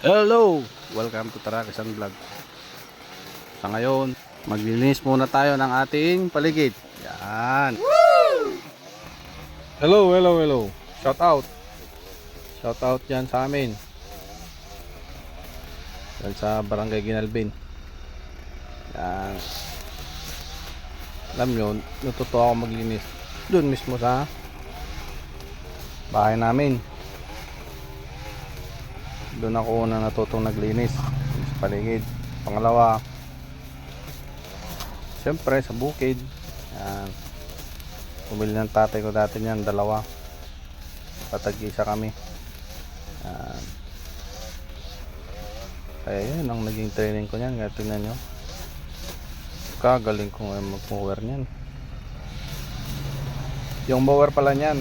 Hello! Welcome to Tarakisan Vlog. Sa ngayon, maglilinis muna tayo ng ating paligid. Yan. Hello. Shout out. Shout out dyan sa amin. Yan sa Barangay Ginalbin. Yan. Alam nyo, natuto ako maglinis doon mismo sa bahay namin. Doon ako una natutong naglinis sa paligid. Pangalawa, siyempre sa bukid. Yan. Bumili ng tatay ko dati niyan, dalawa. Patag-isa kami. Yan. Kaya yun ang naging training ko niyan. Kaya tingnan nyo, kagaling ko ngayon mag-mower niyan. Yung mower pala niyan,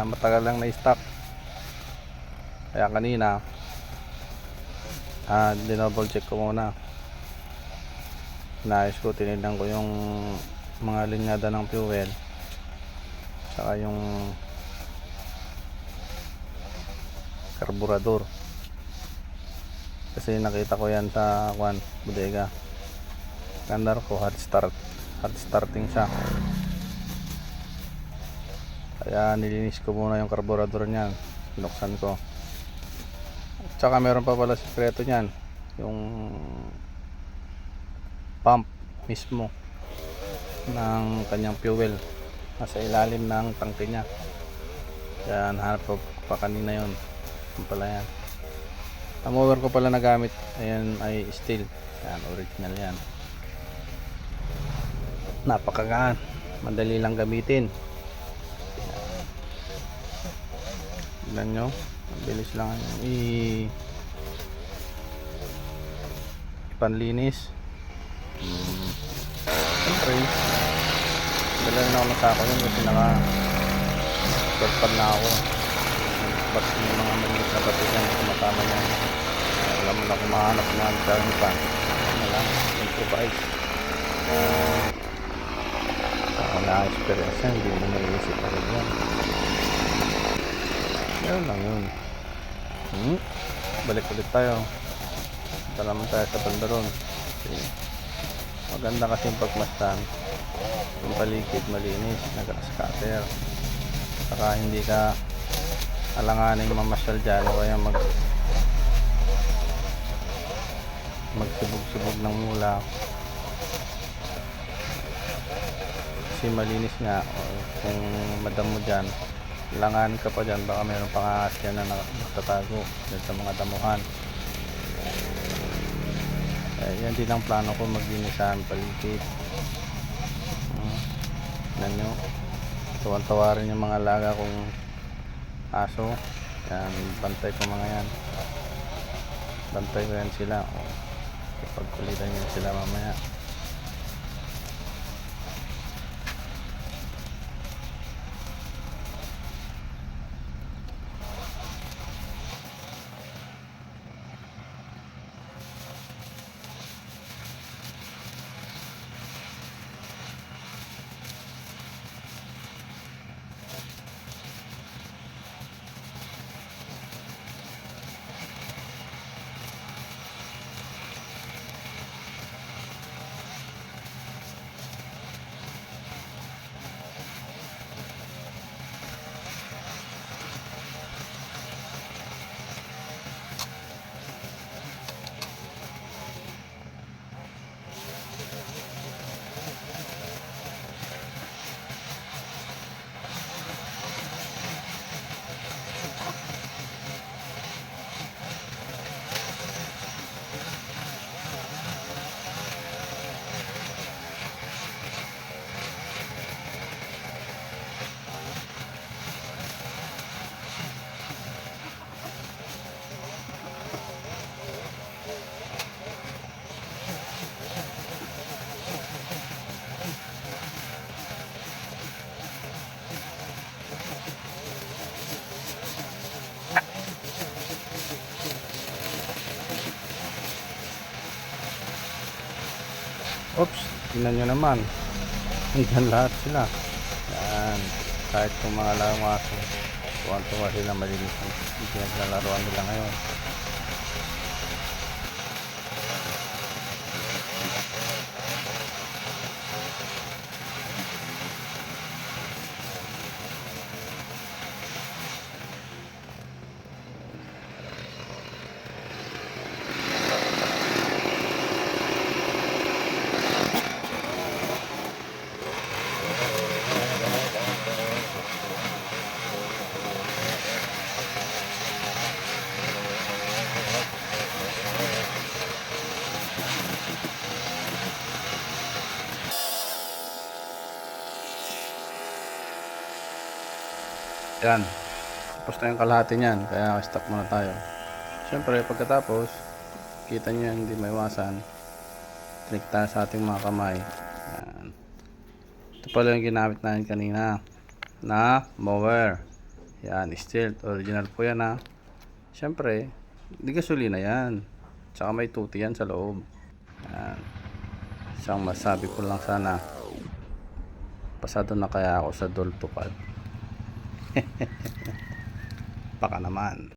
matagal lang na-stop. Kaya kanina dinouble check ko muna. Naayos ko, tinignan ko yung mga linyada ng fuel, saka yung karburador, kasi nakita ko yan sa bodega. Ganda ko, hard starting siya. Kaya nilinis ko muna yung karburador niyan, binuksan ko. Tsaka meron pa pala sikreto niyan, yung pump mismo ng kanyang fuel nasa ilalim ng tangke niya. Kaya nahanap ko pa kanina yun. Yung pala yan. Ang mower ko pala na gamit, ayan, ay steel. Yan, original yan. Napakagaan, madali lang gamitin. Tignan nyo, mabilis lang ipanlinis. Siyempre, dala na ako ng sako yun kasi naka-perpad na ako. Ba't yung mga maliit na batikan tumatama yan. Alam mo na kung mahanap na ang dami pa. Ano lang, improvise. Ako na-experience yan, hindi mo maiisip na rin yan. Meron lang yun. Balik ulit tayo. Punta naman tayo sa bandaron. Maganda kasi yung pagmasdan, yung paligid malinis, nag-scatter, saka hindi ka alanganing mamasyal dyan o kaya magsubog-subog ng mula kasi malinis nga. O kung madamo dyan, langan ka pa dyan, baka mayroon pang ahas dyan na nakatatago dyan sa mga damuhan. Yan din ang plano ko, maglinisan paligid. Tignan nyo, tuwan-tawa rin yung mga alaga kong aso. Yan, bantay ko mga yan, bantay ko yan sila. Pagkulitan yan sila mamaya. Oops, tingnan nyo naman, andyan lahat sila. Yan, kahit kung mga larong aso, tuwan-tuwa sila, malinis ang pinaglalaroan nila ngayon. Yan. Tapos na yung kalahati niyan. Kaya stop muna tayo. Siyempre, pagkatapos, kita nyo yan, hindi maiwasan. Click tayo sa ating mga kamay. Yan. Ito pala yung ginamit natin kanina na mower. Yan, steel. Original po yan ha. Siyempre, hindi gasolina yan. Tsaka may tuti yan sa loob. Yan. Isang masabi ko lang sana. Pasado na kaya ako sa Doltopad. Baka naman.